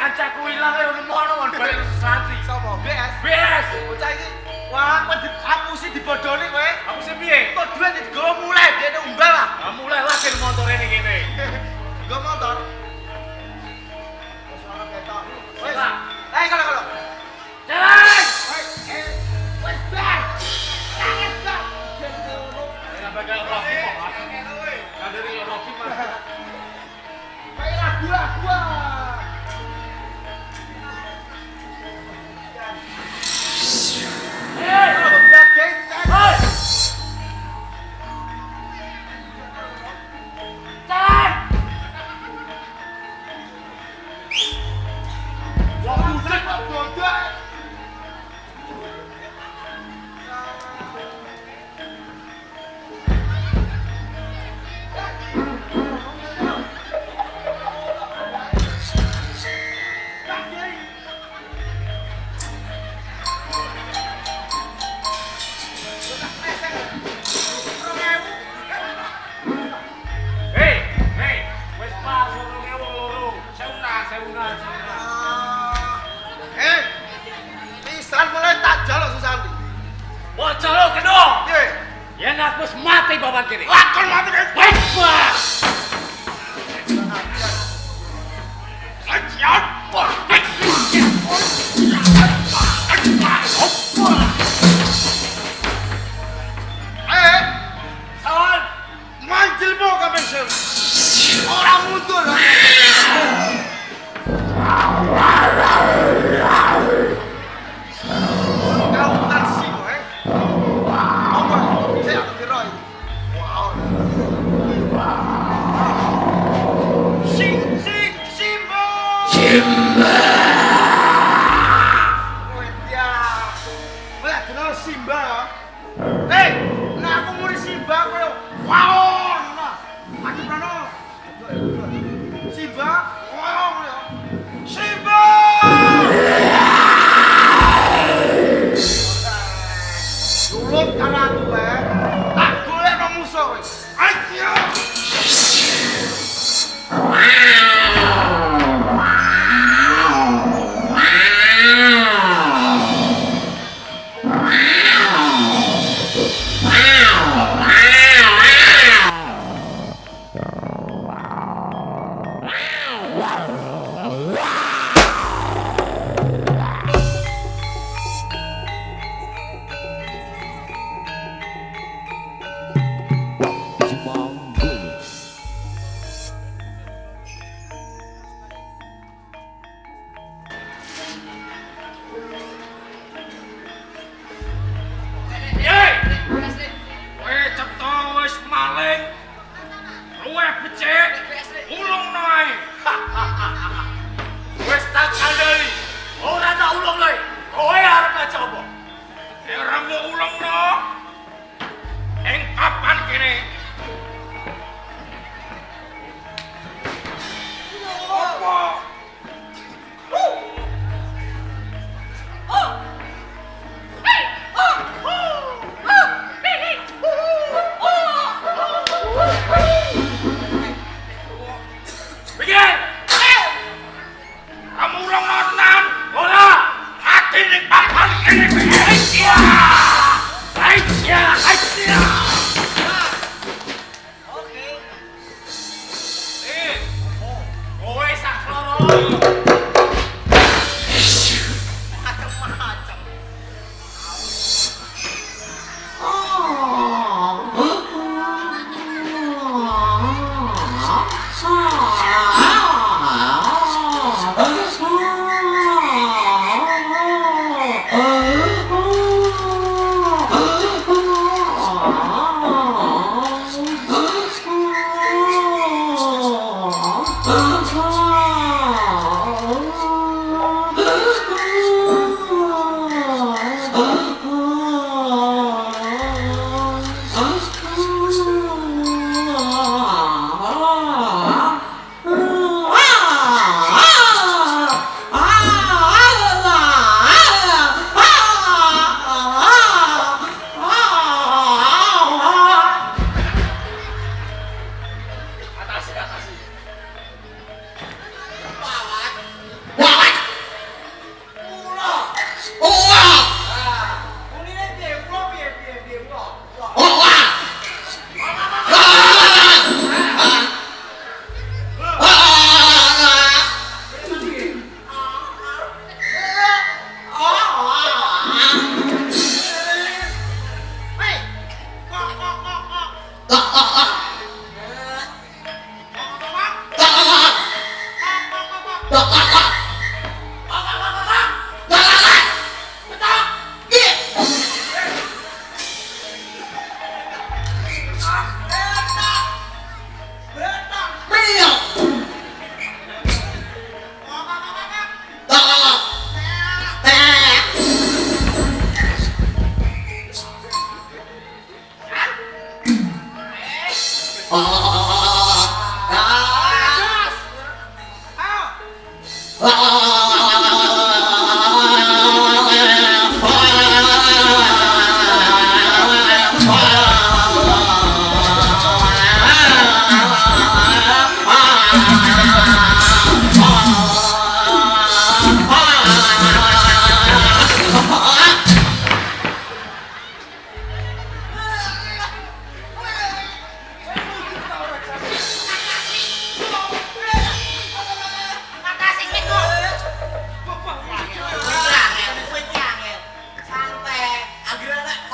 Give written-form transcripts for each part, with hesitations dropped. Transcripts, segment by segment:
kancaku ilang ya nemono mon balik sesati. Sopo? BS. BS. Bocah iki. Wah, aku sih dibodoni kowe. Aku sih piye? Kok duit digawa mulai dene umbal lah. Nah, mulai lagi motor ini gini. Nggo motor. Wes ora ketok. Wes. Kalau. Jalan. Wes bar. Wes bar. Sampai kayak Rocky kok. Kan dari Rocky mah. Kayak lagu. Aku mati bapak kiri. Lakon mati kan. Baik. Ajar. Sawan. Manjilmu kabeh sir. Ora mundur. Kau taksi kowe. Apa? Saya aku diroi. Wow. Simba. Wah, boleh kenal Simba. Hei, nah aku muri Simba kowe. Wow, nah. Mati prano. Simba. Wow. Simba. Dulur karena gue, tak boleh no musuh. Ayo.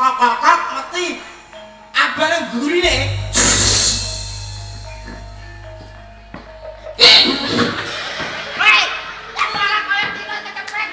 Kakak mati abang gurine. Hei, yang malah koyo tidak kecepet.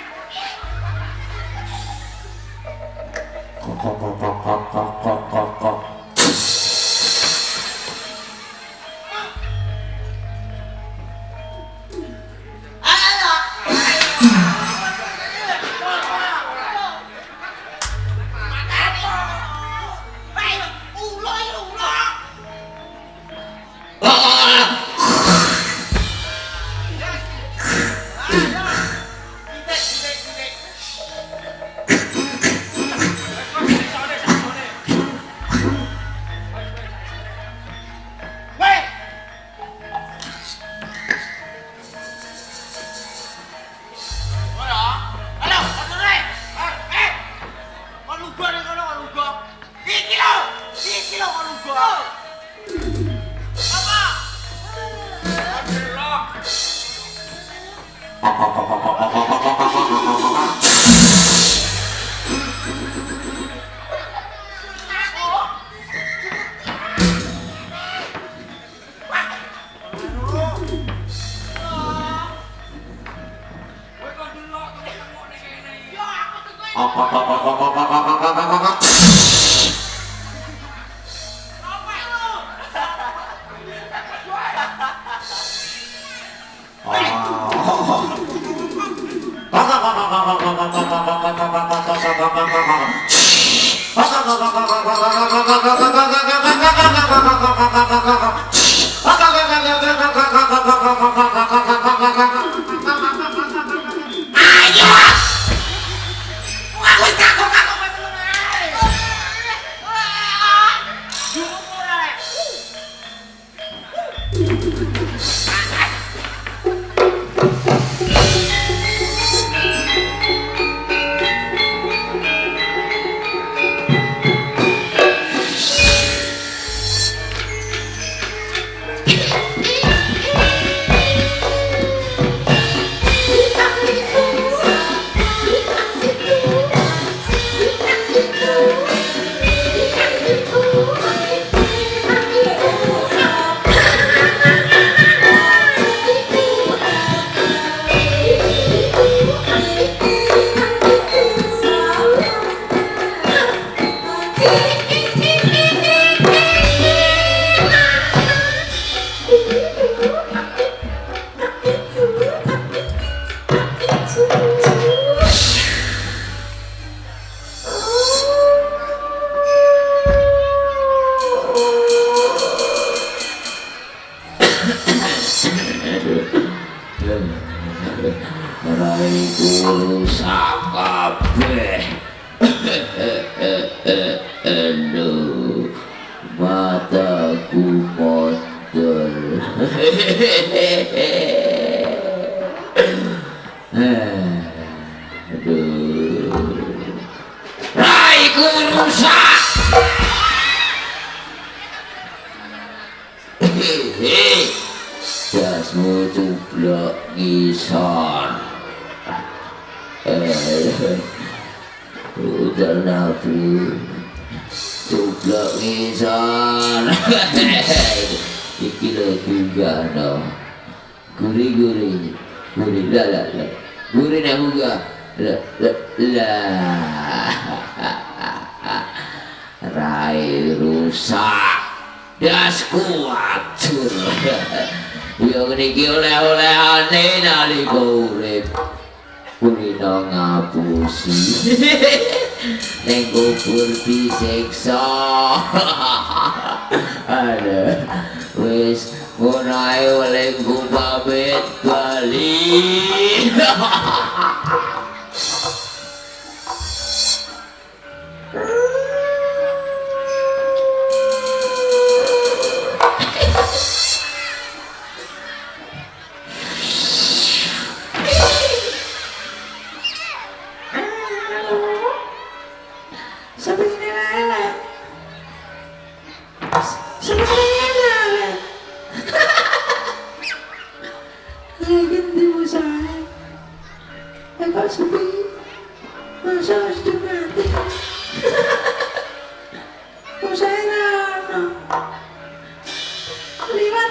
Raiku sakabeh. Aduh, mataku motor. Aduh, raiku rusak. Jasmu cuplok ngisor. Udah nabi cuplok ngisor. Iki lagu gano guri-guri la guri nak buka la rai rusak dasku atur. Yo niki oleh-olehane nalika urip kulino ngapusi ning kubur disiksa. Ada wis Gunai oleh ku pamit balik.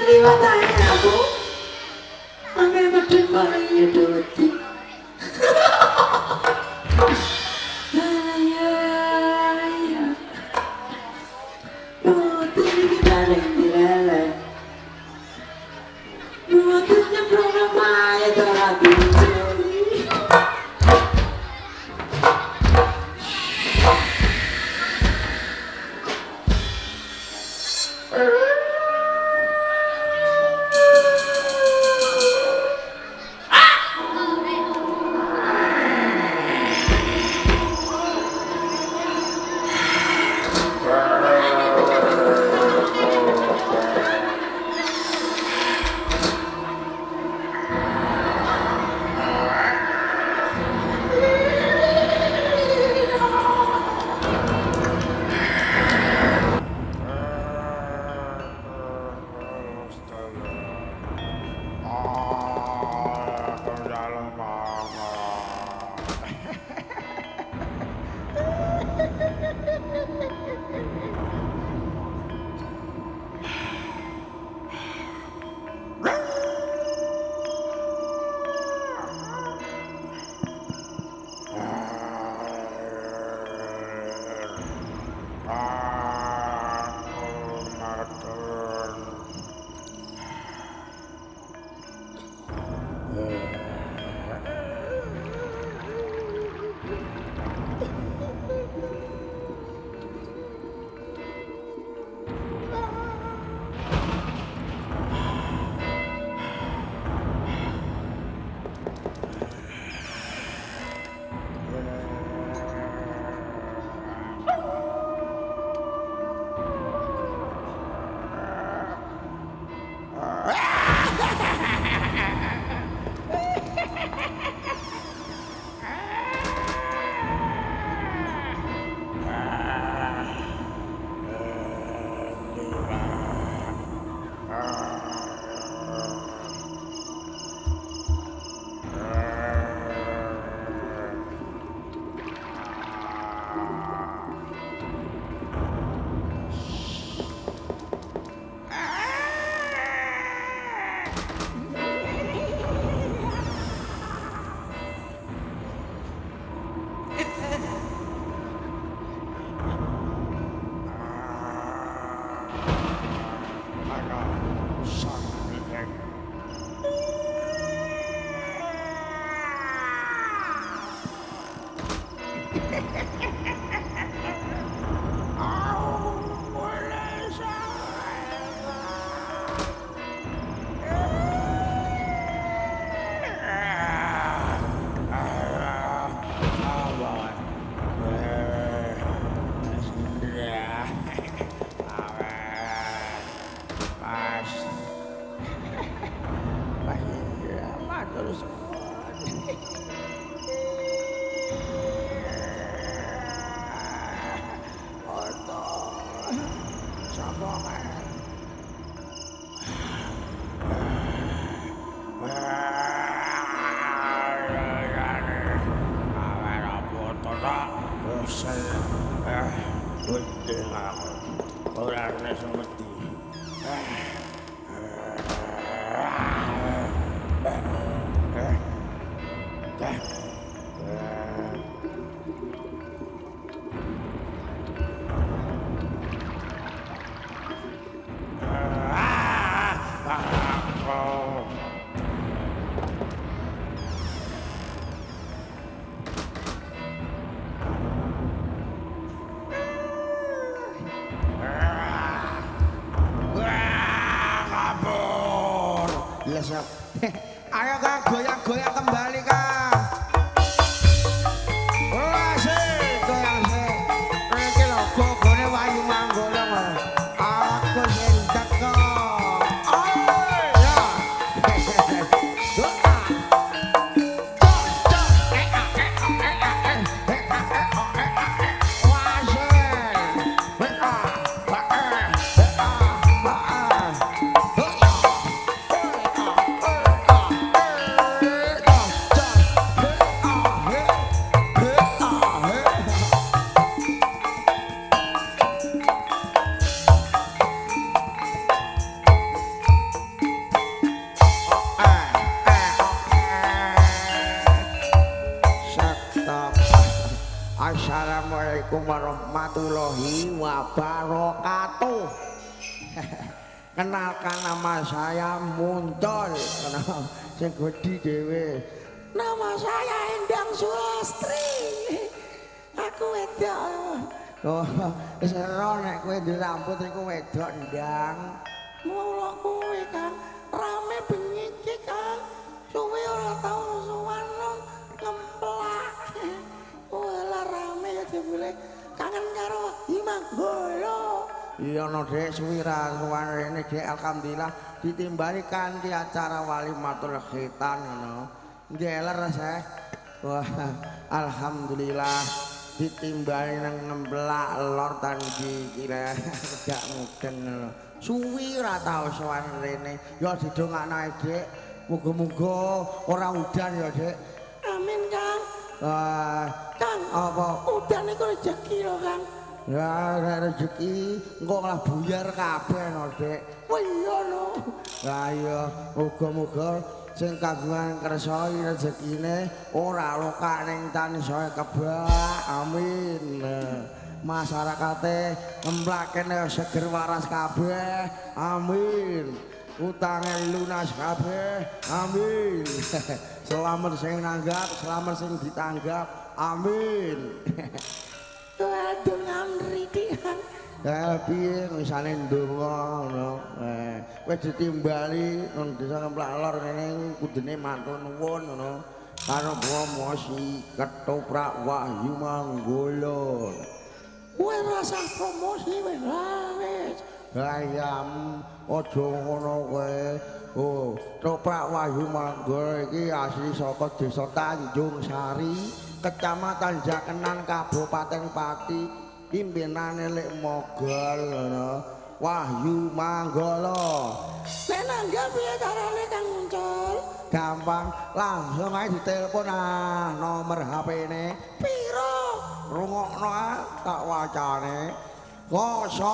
Liwat aja aku, sampai medit palingnya doti. Doti ini paling dileleh. Doti nyemplung namanya terlalu jeli. Kabur. Ayo Kang, goyang-goyang kembali Kang. Wah sih, goyang sih. Iki lho gogone Wahyu Manggolo. Aku sing teko. Oh ya. Assalamualaikum warahmatullahi wabarakatuh. Kenalkan nama saya Muncul. Sing gede dhewe. Nama saya Endang Sulastri. Aku wedok. Oh, wis ero nek kowe di rambut iku wedok ndang. Mula kowe Kang rame bengi iki Kang. Suwe ora tau sowan ngemplak. Wala rame ya jebule kangen karo Manggolo. Iya no Dek suwira sowan rene Dek alhamdulillah ditimbali kanthi acara walimatul khitan ngono. Ngeler saya. Wah, alhamdulillah ditimbali nang ngemplak lor tan iki lek gak mudeng ngono. Suwi ora tau sowan rene. Ya didongakno Dek. Muga-muga ora udan ya Dek. Amin Kang. Wah, Kang, apa? udan iku rezeki lho Kang. Ya rezeki engko lah buyar kabeh no Dek. Wah iya lho. Lah iya muga-muga sing kagungan kersa rezekine ora lokak ning tan iso kebak. Amin. Masyarakate ngemplakene seger waras kabeh. Amin. Utange lunas kabeh. Amin. Selamat sing nanggap, selamat sing ditanggap. Amin. Waduh ngandri Kang. Ya piye misale ndonga ngono. Wis ditimbali nang desa Ngemplak Lor ngene kudune matur nuwun ngono. Karo promosi ketoprak Wahyu Manggolo. Kowe rasa promosi wis. Ayam aja ngono kowe. Oh, ketoprak Wahyu Manggolo iki asli saka Desa Tanjung Sari, Kecamatan Jakenan, Kabupaten Pati. Pimpinane lek mogol ngono. Wahyu Manggolo. Nek nanggap piye carane Kang Muncul? Gampang, langsung ae ditelepon nomor HP-ne. Piro? Rungokno tak wacane. 081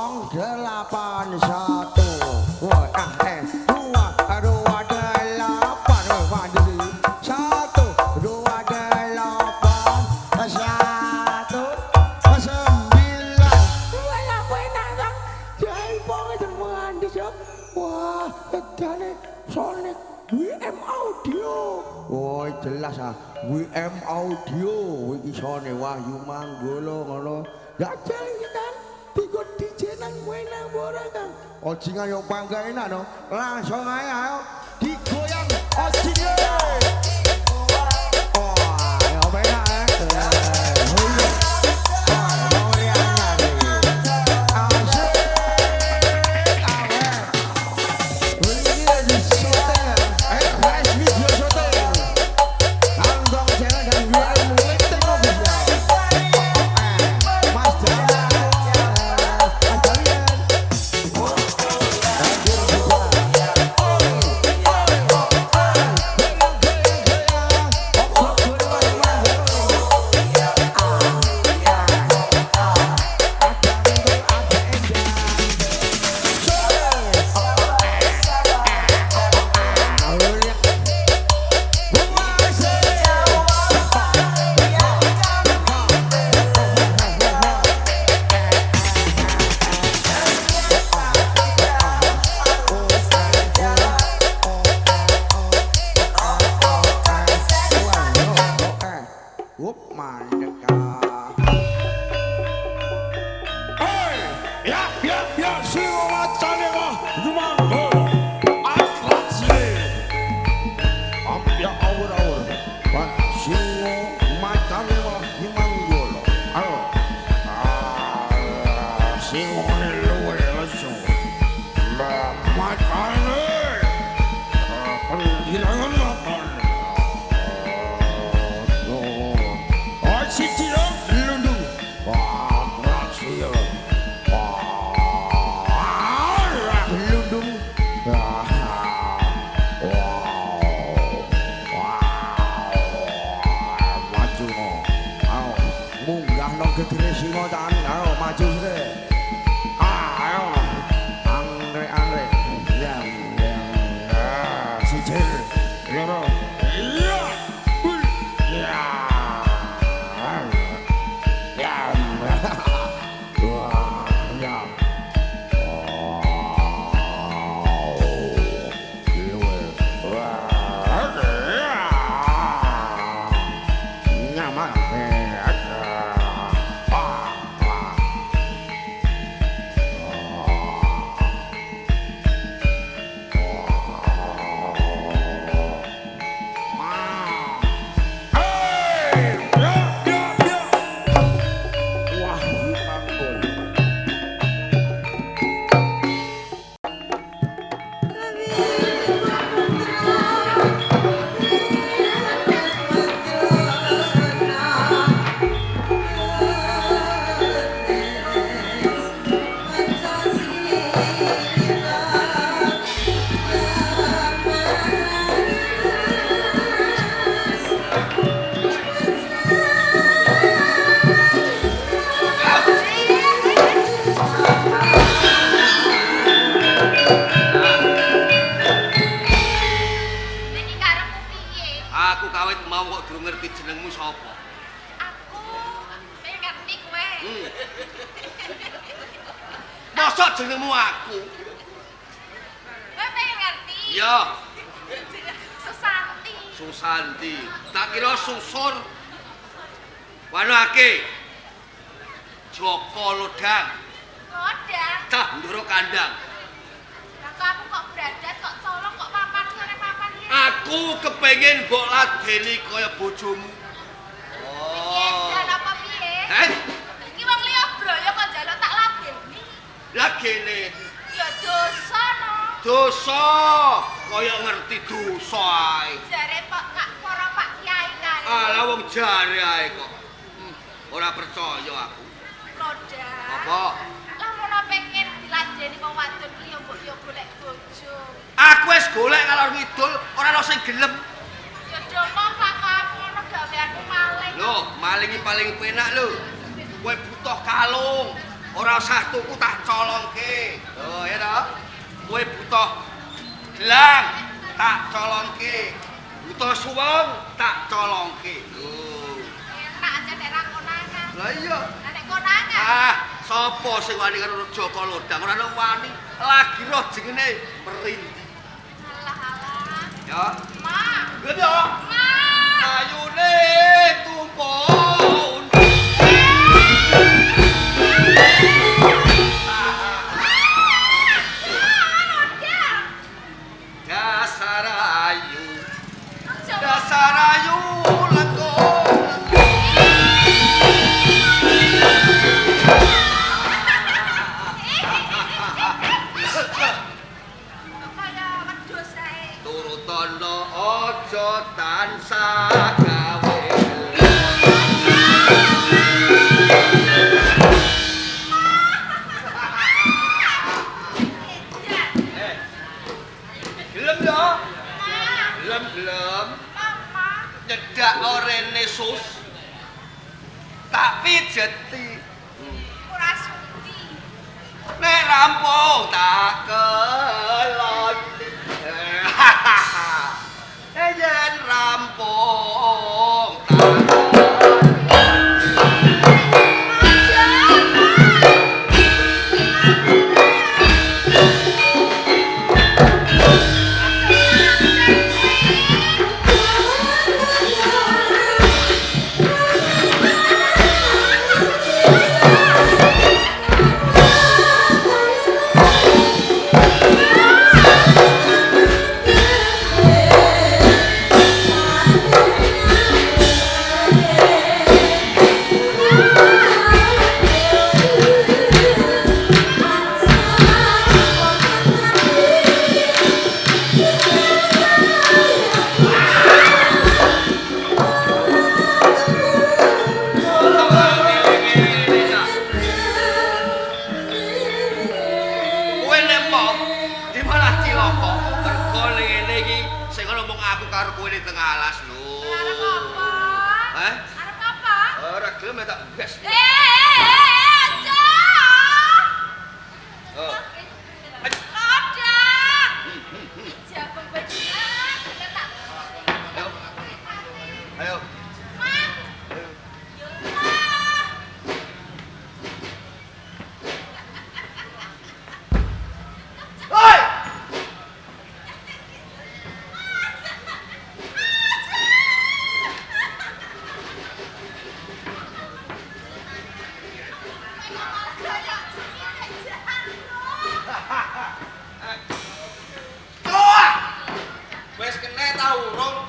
Wah, edane Sonic WM Audio. Oh, jelas WM Audio iki sone Wahyu Manggolo ngono. Jajal iki kan tiga DJ nang Wena Bora Kang. Ojingan yo panggaenan no. Langsung ae ayo digoyang ojinge. Wah, yo penak singo macane wae himanggolo ayo singone luwe lesu macane hilangan makan oh siji lo lundung wah gracia lundung munggah nang gedene singa tan ayo maju sire ayo angre ya sijil loro iya bul ya ya wah ya luwe wah nyaman Aku kawit mau kok durung ngerti jenengmu sapa. Aku pengen ngerti kowe. Mosok jenengmu aku? Kowe pengen ngerti? Ya, Susanti. Susanti. Tak kira susur. Wanake. Joko Lodang. Lodang. Cah ndoro kandang. Lah kamu kok bradat kok colong kok papan sore papan iki. Aku kepengin mbok ladeni kaya bojomu. Dan apa piye? Eh? Iki wong liya broyo kok njaluk tak ladeni. Lah kene Ya dosa no. dosa kaya ngerti dosa ae. Jare Kak para Pak Kiai kae. Alah wong jare ae kok. Ora percaya aku. Lodang. Apa? Lah mono pengen diladeni wong wadon iki ya mbok yo golek bojo. Aku wis golek ngalor ngidul, ora ana sing gelem. Ya domo Pak kamu ono gaweanmu maling. Lho, maling iki paling penak lho. Kowe butuh kalung, ora usah tuku tak colongke. Lho, ya to. Kowe butuh gelang, tak colongke. Butuh suwung, tak colongke. Lho. Enak aja nek ra konangan. Lah iya. Lah nek konangan. Ah, sapa sing wani karo Joko Lodang? Ora ana wani. Lagi roh jengene merinding. Alah. Ya. Ma. Gede. Ma. Ayune tumpon. Dasar ayu. Dasar ayu lengko. Kaya wedhus ae. Turutono aja tansah gawe. Gelem ya? Gelem-gelem Mama. nyedak orene sus. Tak pijeti. Ora sudi. Nek rampung tak kelon. Yen rampung tak Aja. gelem tak bes. Aja. Oh. Kodok. Jago bajingan. Tak. Ayo. Ayo. Mak. Oi! Wes kene ta urung?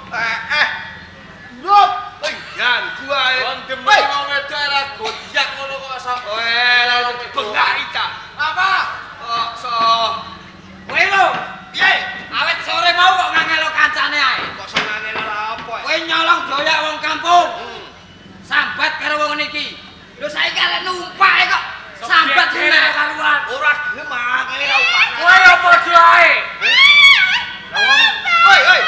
Urung. Yan gua. Kon demen wong wedok ora godiak ngono kok sok. Lah bengak iki. Apa? Kok so. Kowe lho, piye? Awet sore mau kok ngangelo kancane ae. Kok so ngangelo lha apa? Kowe nyolong doyak wong kampung. Sambat karo wong niki. Lho saiki arek numpak kok sambat ngene karuan. Ora gelem ngene ra upah. Kowe yo padha ae. Hoi.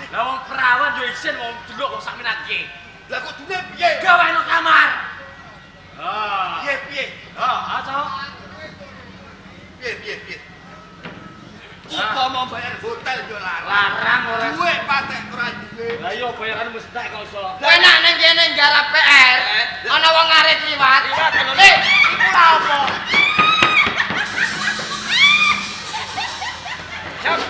Lah wong perawan yo isin wong delok wong sak minat iki. Lah kok dune piye? Gaweno kamar. Piye? Aja. Piye? Apa mau bayar hotel yo larang ora. Duwe patek ora duwe. Lah iya bayaran mesti tak kok iso. Kowe nak ning kene nggarap PR. Ana wong arep liwat. Iku lha apa? Siap.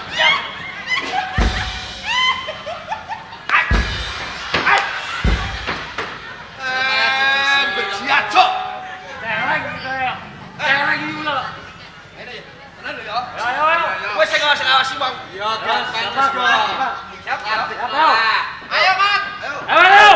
Berjiacok. Celeng gitu ya. Celeng iki lho. Ngene ya. Tenan lho ya. Ayo. Wis sing ngawasi wong. Iya, siap. Ayo, Mat. Ayo.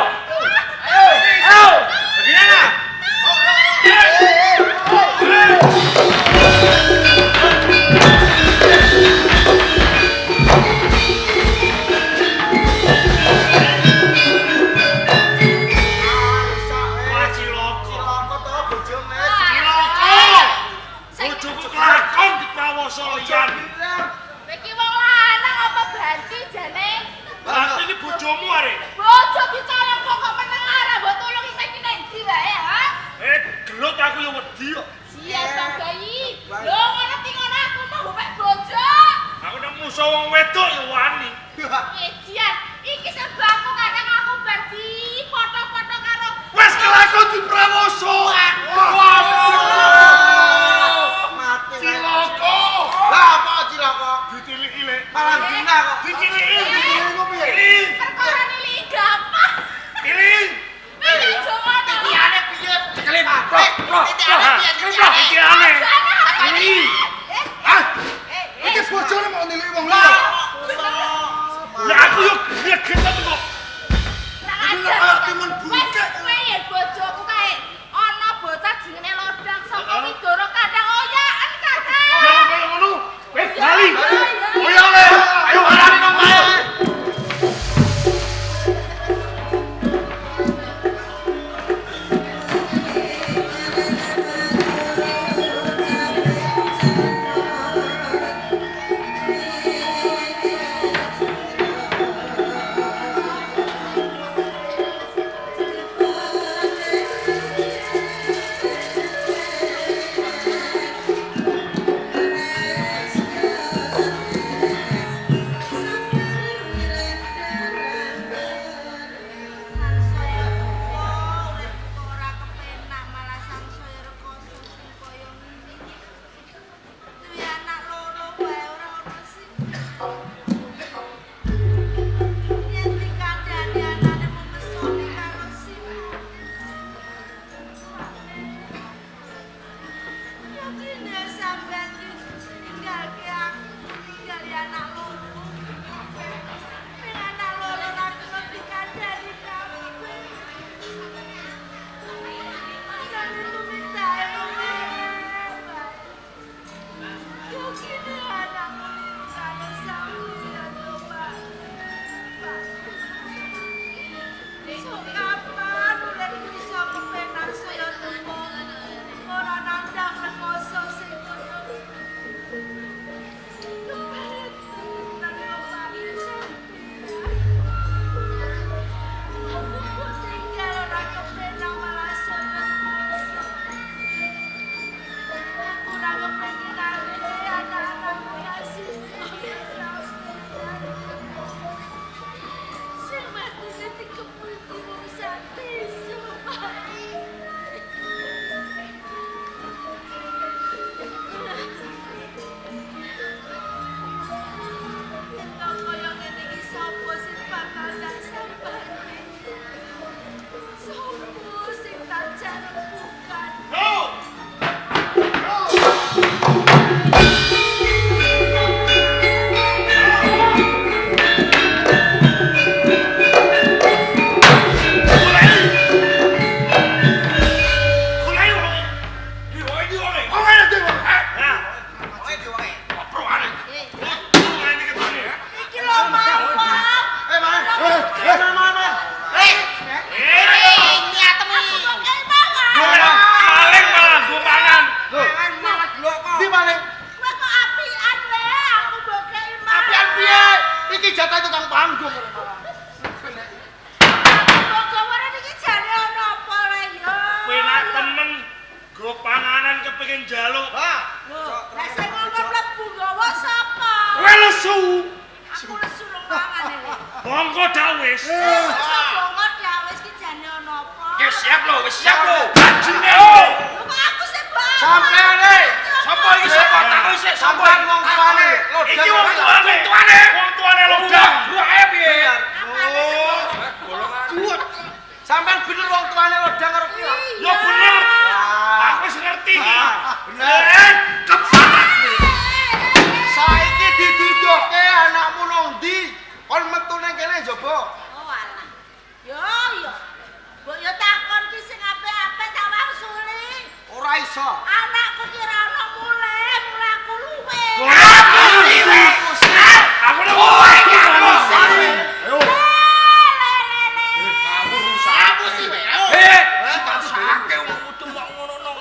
Bagaimana? Iki wong lanang apa banci jane? Berarti ini bojomu are. Bojo bicara kok meneng arah mbok tulungi saiki nang ndi wae, ha? Gelut aku ya wedi kok. Siap Bang Bayi. Lho ngono ki ngono aku mau mbek bojo. Aku nek musuh wong wedok ya wani. Jian, iki sebabku kadang aku berdi foto-foto karo Wes kelakon di Prawoso. Mati. Ciloko. Lah apa ciloko? Ditilik-ilik. Malah dina kok. Ditilik-ilik. Iku piye? Iling. perkara nili gampang. Iling. Iki Jawa to. Titiane piye? Cekelip. Titiane Ini. Iki bojone mau nilik wong liya. Ya aku yo greget kok. Bojoku kae ana bocah jenenge Lodang saka Widoro kadang oyaken kadang. Ya ngono. Wes bali. Oyo le. Ayo arani nang mae. lesu. Aku lesu rong mangan iki. Bongko dawis. Bongko dawis ki jane ana apa? Wis siap lho, wis siap lho. Bajine. Lho kok aku sing bawa? Sampeane. Sapa iki sapa takon sik sapa wong tuane? Iki wong tuane. Wong tuane lodang. Ae piye? Oh. Golongan. Sampean bener wong tuane lodang karo piye? Ya bener. Aku wis ngerti iki. Bener. Saiki diduduhke anakmu nang ndi? Kon metu nang kene njaba. Oh alah. Yo. Mbok yo takon ki sing apik-apik tak wangsuli. Ora iso. Anakku ki ora ono mulaku luwe. Aku lho kowe iki. Ayo. Aku sih wae. Heh, sikake wong kudu mok ngono nang.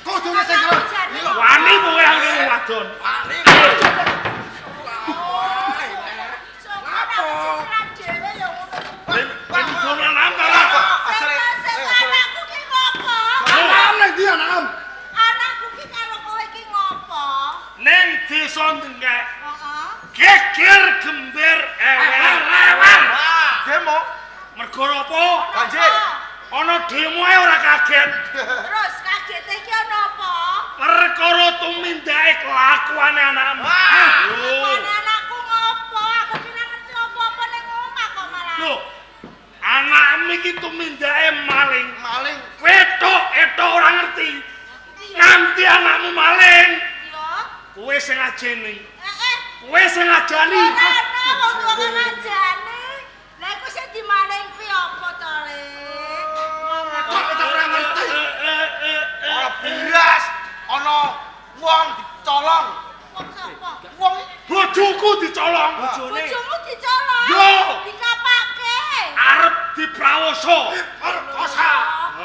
Kudune sing Wani kowe aku wadon. Ben dolan antara. Anakku ki ngopo? Anakku ki karo kowe ki ngopo? Ning desa ndengek Heeh. geger gember ewel-ewel. Demo. Mergo apa? Banjir. Ana demo ae ora kaget. Terus kagete ki ana apa? Perkara tumindake kelakuane anakmu. Kelakuane anakku ngopo? Aku ki ora ngerti apa-apa ning omah kok malah. Lho, anakmu iki tumindake maling. Maling. Wetok-etok ora ngerti. Nanti anakmu maling. Yo. Kowe sing ajeni. Eh. Kowe sing ngajani. Ora wong tuwa ngajani. Lah iku sing dimaling pi apa to, Le? Kok ora ngerti. Ora beras. Ana wong dicolong. Wong sapa? Wong Bojoku dicolong. Bojomu dicolong. Yo. Dikapake. Arep diprawoso. perkosa.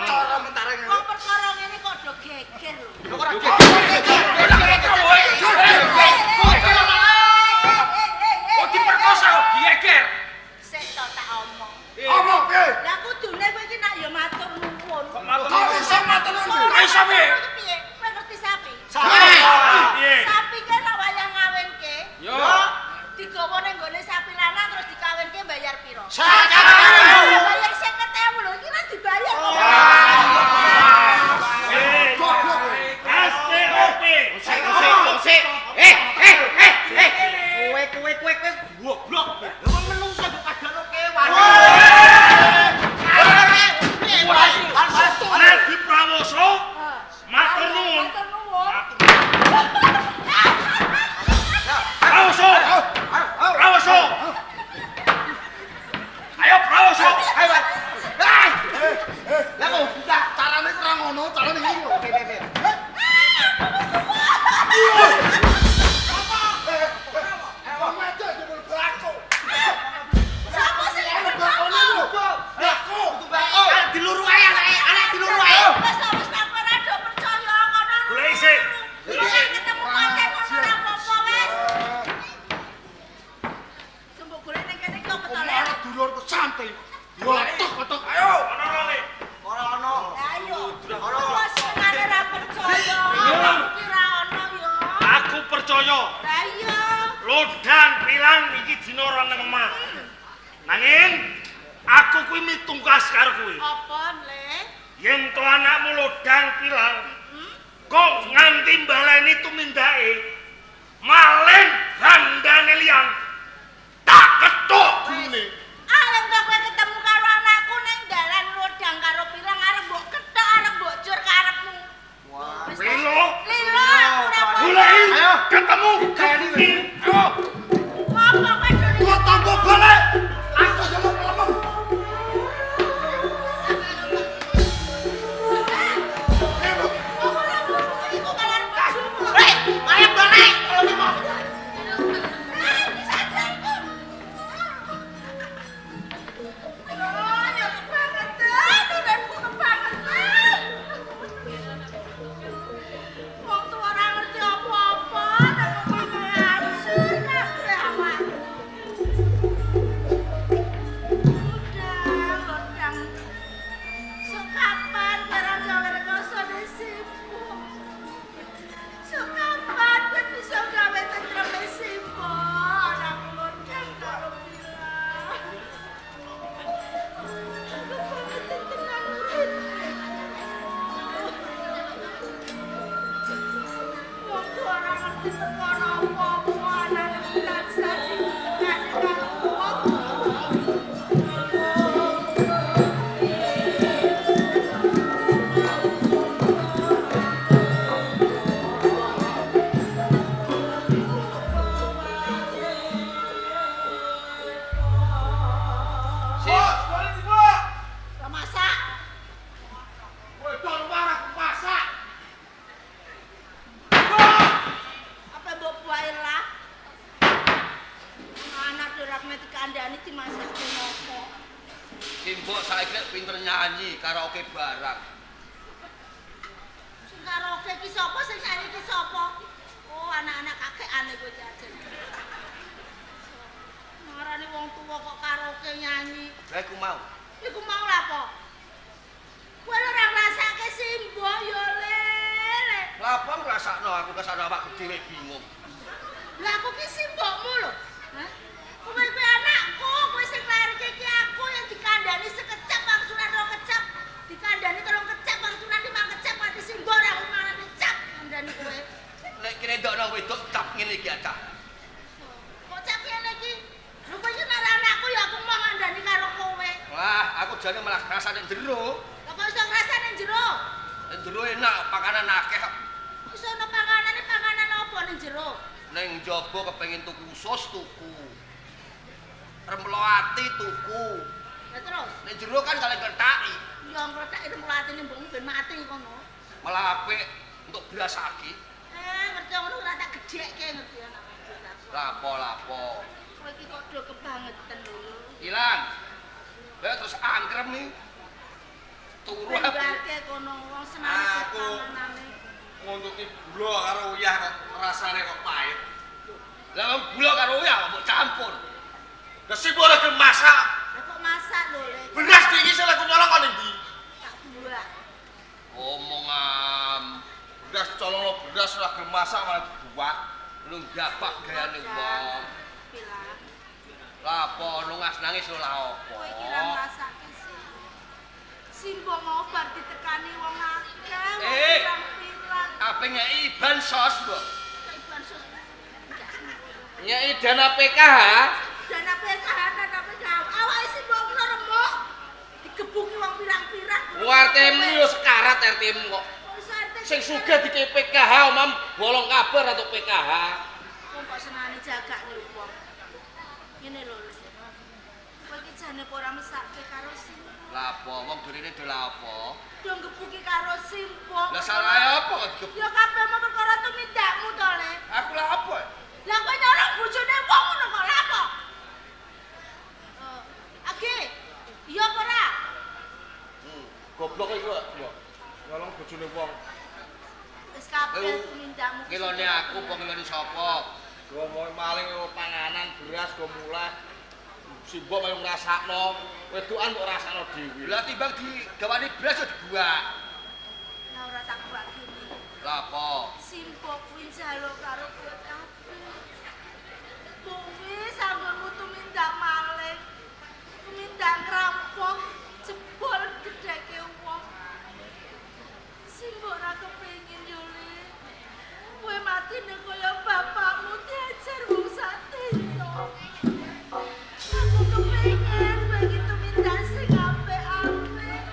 Cara mentare ngene. Wong perkara ngene kok do geger lho. Lho ora Oh diperkosa dieger. Sik to tak omong. Omong piye? Lah kudune kowe iki nak ya matur nuwun. Kok iso matur nuwun? Kok iso piye? Piye? Kowe ngerti sapi? Piye? Sapi kan nak wayah ngawinke. Yo. Digawa ning gone sapi lanang terus dikawinke bayar piro? Bayar 50.000 lho, iki kan dibayar kok. Kowe goblok. Wong menungso dipadano kewan. Nek diprawoso, matur nuwun. Matur nuwun. Prawoso. Prawoso. Ayo prawoso. Ayo. Lah kok buka carane ora ngono, carane iki lho. Sapa sing Diluru ae anak diluru ae. wis aku ora do percaya ngono. Golek isik. Ketemu konten ngono ora apa-apa wis. Sembok golek ning kene kok ketole. Dulurku santai. Kotok. Ayo. Ana rale. Ora ono. Ayo. Wes senengane ora percaya. Aku kira ono yo. Aku percaya. Lah iya. Lodang pilang iki dina ora nang omah. Nanging aku kuwi mitungkas karo kowe. Apa, Le? Yen to anakmu lodang pilang, kok nganti mbaleni tumindake maling bandane liyan. Tak ketuk gune. Alem kok kowe ketemu karo anakku ning dalan lodang karo pilang arep mbok kethok arep mbok jur karepmu. Wah. Wis, Lilo. Lilo aku ora apa. Goleki. Ayo. Ketemu. Ayo. Apa kowe dulu? Gua tombok balik. Aku sama lemem. Iku kalan bojomu. Ayo balik. Simbok saiki pinter nyanyi karaoke barang. Sing karaoke ki sapa sing nyanyi ki sapa? Oh, anak-anak kakekane kowe jajan. Ngarani wong tuwa kok karaoke nyanyi. Lah iku mau. Iku mau lha apa? Kowe ora ngrasake simbok yo lele. Lah apa ngrasakno aku kesana awakku dhewe bingung. Lah aku ki simbokmu lho. Hah? Kowe kuwi anakku, kowe sing lairke ki aku yang dikandani sekecap maksudan ro kecap. Dikandani telung kecap maksudan 5 kecap mati simbok ora aku malah kecap kandani kowe. Nek kene ndokno wedok cap ngene iki acah. Kok cap ngene iki? Lho kowe iki nara anakku ya aku mau ngandani karo kowe. Wah, aku jane malah ngrasane jero. Lah kok iso ngrasane jero? Ning jero enak, panganan akeh. Iso ono panganane panganan apa ning jero? Ning njaba kepengin tuku sos tuku. Remplo ati tuku. Lah terus? Ning jero kan kalih gethaki. Ya ngletak remplo atine mbok ben mati kono. Malah apik untuk beras aki. Ngerti ngono ora tak gedhekke ngerti ana. Lapo-lapo. Kowe iki kok do kebangetan lho. Ilang. Lah terus angkrem nih. Turu aku. Bendarke kono wong senane Aku. panganane. Nguntuti gula karo uyah kok rasane kok pahit. Lah wong gula karo uyah kok mbok campur. Lah sing ora gelem masak. Lah kok masak lho, Le. Beras iki sing aku nyolong kok ning ndi? Tak buak. Omongan beras colong beras ora gelem masak malah dibuak. Lu gabak gayane wong. Pilah. Lah apa nungas nangis lho lah apa? Kowe iki ra ngrasake sih. Simbok mau bar ditekani wong akeh. Pirang-pirang. Apa ngeki bansos, Mbok? Kayak bansos. Nyeki dana PKH. Dana PKH, dana PKH. Awake simbok kula remuk. Digebuki wong pirang-pirang. RT-mu yo sekarat RT-mu kok. Kok iso RT? Sing sugih dike PKH omam bolong kabar atau PKH. Wong kok senane jagakne wong. Ngene lho. Kowe iki jane ora mesake karo simbok. Lah apa wong durine do la apa? Do ngebuki karo simbok. Lah salahe apa kok digebuk? Ya kabeh mau perkara tumindakmu to, Le. Aku lah apa? Lah kowe nyolong bojone wong ngono kok lha apa? Age, iya apa ora? Goblok iku, Mbok. Nyolong bojone wong. Wis kabeh tumindakmu. Kilone aku apa kilone sapa? Gua mau maling panganan beras go mulai. Simbok mayu ngrasakno, wedokan kok rasakno dhewe. Lah timbang digawani beras yo dibuak. Lah ora tak buat gini. Lah apa? Simbok kuwi njaluk karo kowe kabeh. Kuwi sanggonmu tumindak maling. Tumindak ngerampok, jebol gedheke wong. Simbok ora kepengin yo, Le. Kowe matine kaya bapakmu diajar wong sak desa. Aku kepengin begitu minta sing apik-apik.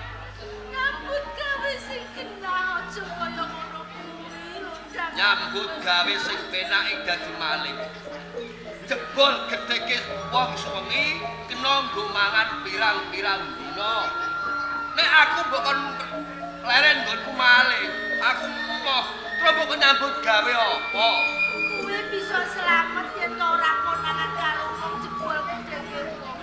Nyambut gawe sing kenal aja kaya ngono kuwi lho, Ndang. Nyambut gawe sing penak ing dadi maling. Jebol gedheke wong sewengi kena nggo mangan pirang-pirang dina. Nek aku mbok kon leren nggonku maling, aku moh terus mbok nyambut gawe apa? Kowe bisa selamat yen ora konangan karo wong jebol gedheke wong.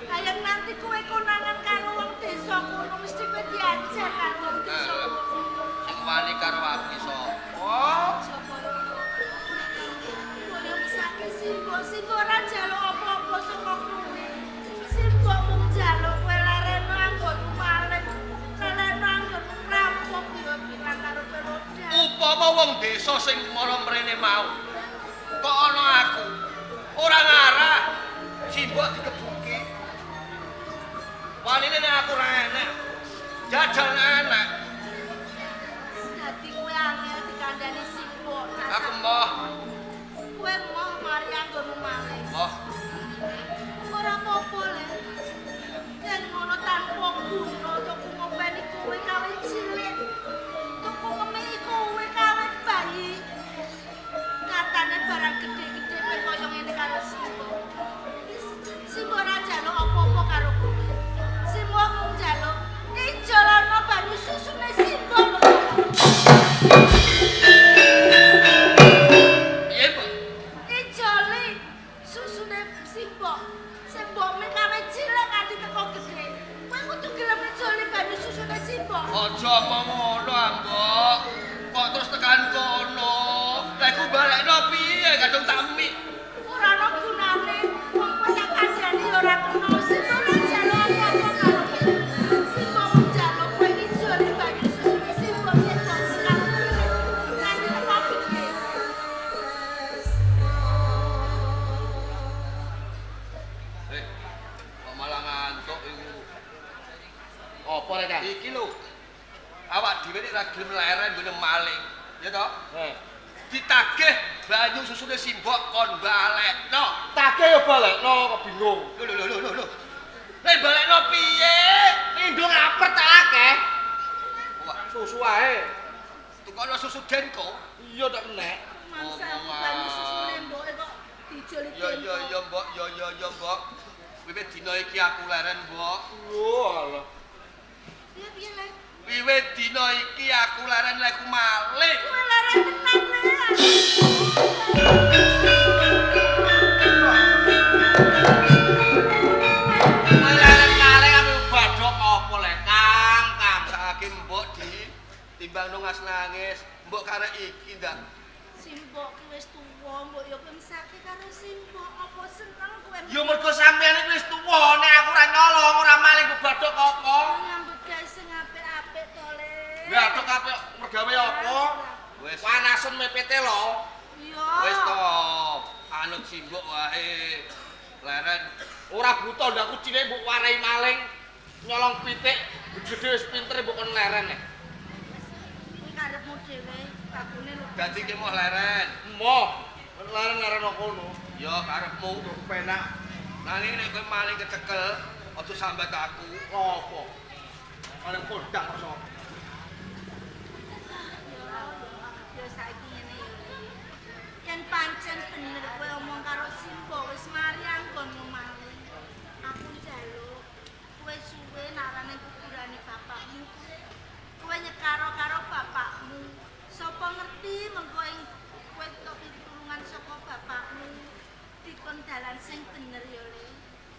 Hayang nanti kowe konangan karo wong desa kono mesti kowe diajar karo wong desa kono. Sing wani karo aku sapa? Aja koyo misake simbok ora njaluk apa-apa saka kowe. Simbok mung njaluk kowe lereno anggonmu maling. Lereno anggonmu rampok yo bilang karo peroda. Upama wong desa sing mara mrene mau. Kok ana aku ora ngarah simbok dikebuki. Wanine nek aku ora enek. Jajal enek. Dadi kowe angel dikandani simbok. Aku moh, Kowe mau mari anggonmu maling. moh. Ora apa-apa, Le. Yen ngono tanpa guna tuku ngopeni kowe kawit cilik. Tuku ngemeki kowe kawit bayi. Katane barang gede-gede kaya ngene karo simbok. Simbok ora njaluk apa-apa karo kowe. Simbok mung njaluk ijolana banyu susune simbok lho. Piye, Mbok? Ijoli susune simbok. Simbok ming kawit cilik Aja ngono, Mbok. Kok terus tekan kono? Lah iku balekno piye kadung tami? Ora ana gunane. Wong kowe tak kandhani ora kena sing ora jalo apa-apa karo kowe. Sing mau jalo kowe iki jare banyu susu sing mbok sedo sekali. Nanti tak pikir. Kok malah ngantuk iku. Apa rek, Kang? Iki lho. Awak dhewe nek ra gelem leren ngene maling, ya toh? Ditagih banyu susune simbok kon balekno. Take yo balekno kok bingung. Lho. Lah balekno piye? Indung apert tak akeh. Wah, Susu ae. tukono susu Denko. Iya tak menek. Mangsa banyu susune mboke kok dijoli Ya Mbok, ya Mbok. Wiwit dina iki aku leren, Mbok. Oh alah. Piye Le? Wiwit dina iki aku leren leku maling. Kowe leren tenan Le. Leren maling ame badhok apa le, Kang? Saiki Mbok timbang nungas nangis, Mbok karek iki ndak. Simbok ki wis tuwa, mbok yo mesake karo simbok. Apa seneng kowe? Yo mergo sampeyan iki wis tuwa, nek aku ora nyolong, ora maling badhok apa. Nyambut gawe sing apik-apik to, Le. Badhok apik mergawe apa? Wis Panasen mepete lho. Iya. wis to, anut simbok wae. Leren Ora buta ndak kucine mbok warai maling. Nyolong pitik, gedhe wis pinter mbok kon leren nek. Kuwi karepmu dhewe, bakune lho. dadi ki moh leren. Moh, leren-leren kono. Ya karepmu Penak. nanging nek kowe maling kecekel, aja sambat aku. Apa? Maling kondang kok. Ya saiki ngene ya. Yen pancen bener kowe omong karo simbok wis mari anggonmu maling. Aku njaluk kowe suwe narane kuburane bapakmu. Kowe nyekaro karo bapakmu. Sapa ngerti mengko ing kowe tok pitulungan saka bapakmu. Dikon dalan sing bener ya, Le.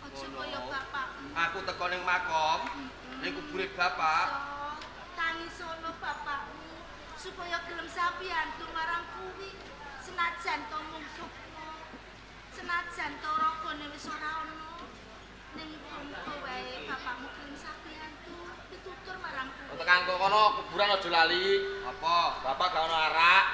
Aja kaya bapakmu. Aku teko ning makom, ning kubure bapak. Tangi sono bapakmu supaya gelem sapiantu marang kuwi senajan to mung sukma senajan to ragane wis ora ana ning muga wae bapakmu gelem sapiantu pitutur marang kuwi. Tekan kok kono kuburan aja lali. Apa? Bapak gak ono arak.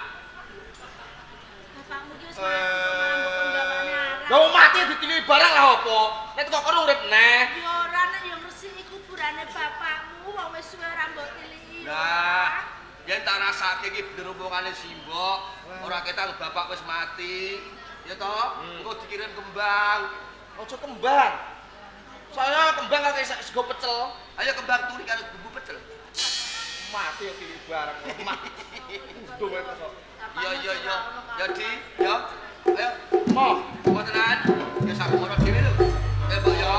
Bapakmu ki wis marang penggawane arah. Lah mati ditili barang lah apa? Nek kok kono urip neh. Ya ora nek ya ngresiki kuburane bapakmu wong wis suwe ora mbok tiliki. Nah, yen tak rasake iki bener omongan simbok, ora ketan bapak wis mati. Ya toh? Engko dikirim kembang. Aja kembang. Saya kembang kate sego pecel. Ayo kembang turi karo bumbu pecel. Mati yo pilih barang. Untung wae kok. Ya. Ya Di, ya. Ayo, Moh, mbotenan. Ya sak ngono dhewe lho. Eh, Mbok ya.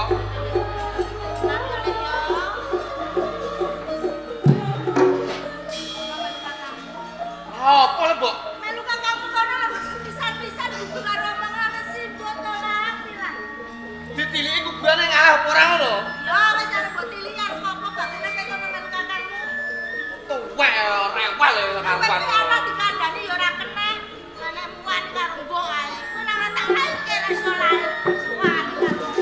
apa le, Mbok? Melu kakangmu kono lho pisan-pisan kudu karo omongane simbok to lah pilah. Ditiliki kuburane ngalah apa ora ngono? Ya wis arep mbok tiliki arep apa bakune kaya kono melu kakangmu. Tuwek rewel ya Sampai kapan. ki ana dikandani ya ora kena. Nek muani karo mbok ae. Kowe nang tak lairke ra iso lair. Suwani karo mbok.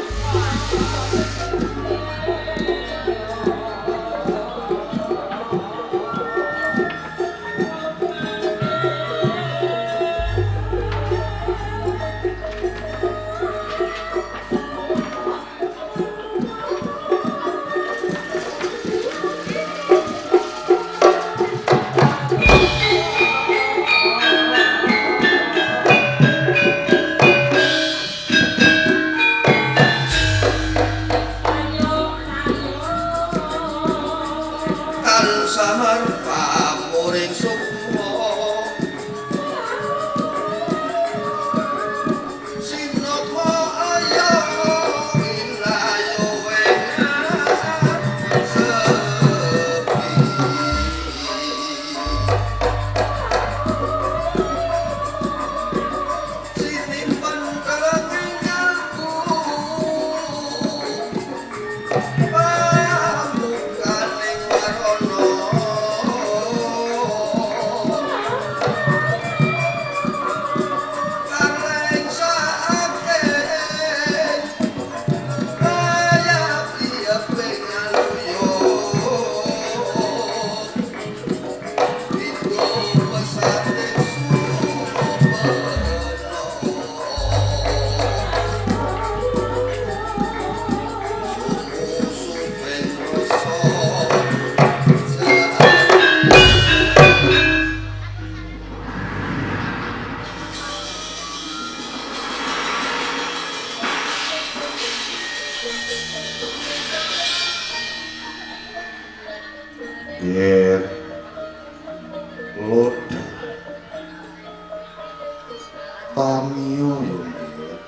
Tansah pamuring sukma. Sinapa ayo ilayo wehan sepi. Sinimpen kelenginganku pamukaning warana Yen loda Tamiyo yo Mir.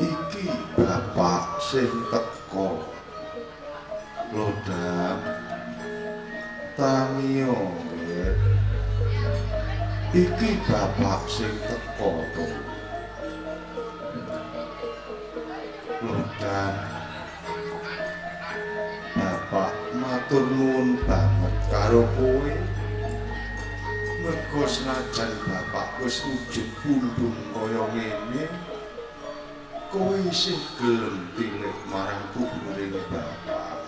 Iki bapak sing teko. Loda Tamiyo Mir. Iki bapak sing teko to. Loda Bapak matur nuwun banget karo kowe. Mergo senajan bapak wis ujug pundhung kaya ngene, kowe isih gelem tilik marang kuburing bapak.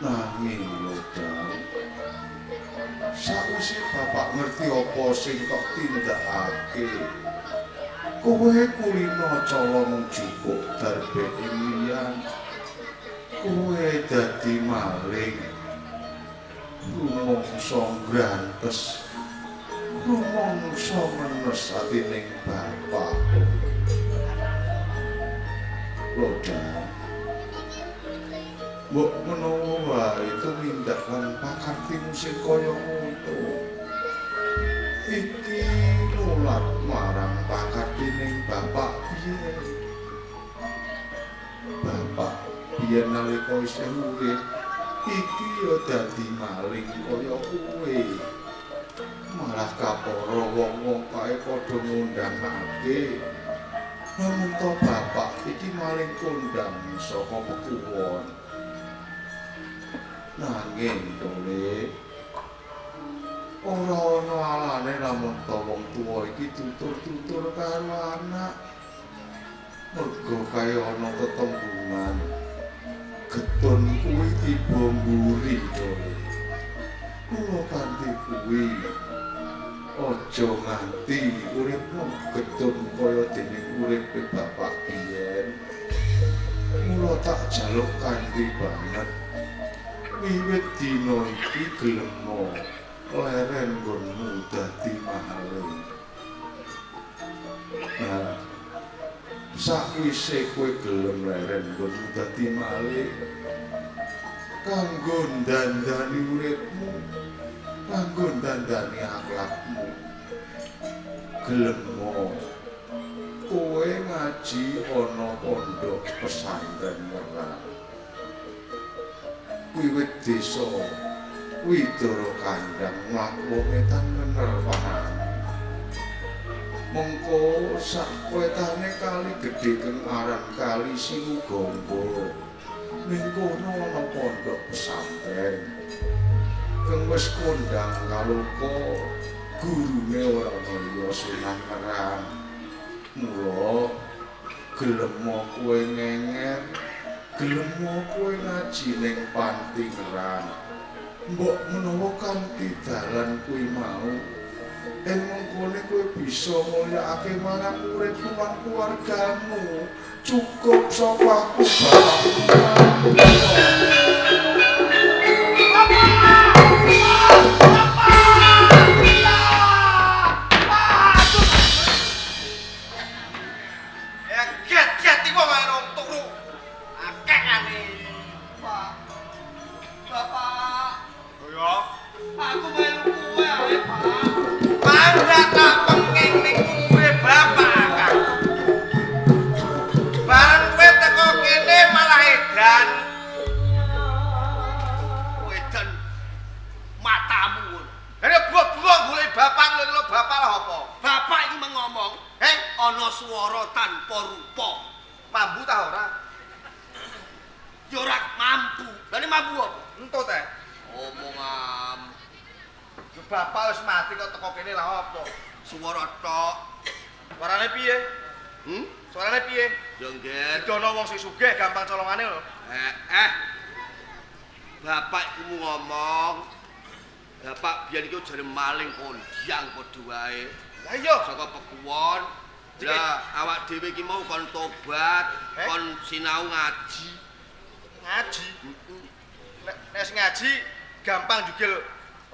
Nanging Lodang, sakwise bapak ngerti apa sing tok tindakake, kowe kulino colong jupuk darbe ilian. Kowe dadi maling, rumangsa ngrantes, rumangsa menes atining bapak. Lodang, mbok menawa wae tumindak lan pakartimu sing kaya ngono. Iki nulat marang pakartining bapak piye? Bapak biyen nalika isih urip iki ya dadi maling kaya kowe. Malah kapara wong-wong kae padha ngundangake. Namun to bapak iki maling kondang saka pekuwon. Nanging tole ora ana alane lamun to wong tuwa iki tutur-tutur karo anak. Mergo kaya ana tetembungan getun kuwi tiba mburi dole. Mula kanthi kuwi aja nganti uripmu getun kaya dene uripe bapak biyen. Mula tak jaluk kanthi banget wiwit dina iki gelemno leren nggonmu dadi maling. Nah, sakwise kowe gelem leren nggonmu dadi maling, kanggo ndandani uripmu, kanggo ndandani akhlakmu, gelemno kowe ngaji ana pondok pesantren Merah. Wiwit desa Widoro Kandang mlaku wetan menerpahan. Mengko sak wetane kali gedhe kang aran Kali Sinugamba. Ning kono ana pondok pesantren. Kang wis kondang kaloka gurune ora ana Sunan Ngerang. Mula gelem kowe ngenger, gelem kowe ngaji ning Panti Ngerang. Mbok menawa kanthi dalan kuwi mau, ing mengkone kowe bisa mulyakake marang uripmu lan keluargamu. Cukup sapa aku swara tanpa rupa. Mampu ta ora? Ya ora mampu. Lah nek mampu apa? Entut teh. Omongam. Yo bapak wis mati kok teko kene lah apa? Swara tok. Suarane piye? Suarane piye? Yo ngger. Dono wong sing sugih gampang colongane lho. Bapak iku ngomong. Bapak biyen iku jare maling kondyang padha wae. Lah iya saka pekuwon. Lah awak dhewe iki mau kon tobat, kon sinau ngaji. Ngaji? Nek sing ngaji gampang jugil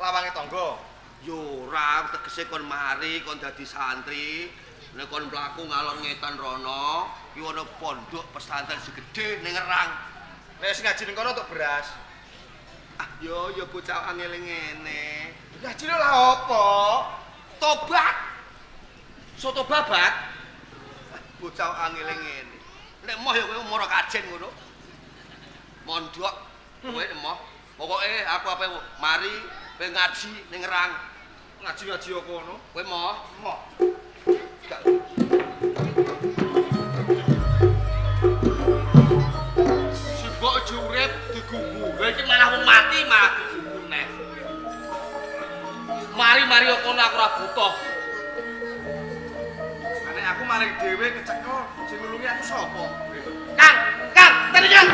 lawange tangga. Yo ora tegese kon mari kon dadi santri. Nek kon mlaku ngalor ngetan rono, iki ana pondok pesantren segede ning Ngerang. Nek sing ngaji ning kono untuk beras. Yo bocah angel ngene. Ya cilik lah apa? Tobat. Soto babat. Bocah angel ngene. Nek moh ya kowe umur kajen ngono. Mondok kowe emoh. Pokoke aku ape mari kowe ngaji ning Ngerang. Ngaji-ngaji apa ngono? Kowe moh. Moh. Gak. Sibuk urip digunggu. Lha iki malah wong mati malah digunggu neh. Mari-mari kono aku ora butuh. Nek aku maling dhewe kecekel, sing nulungi aku sapa? Kang, tadi Kang.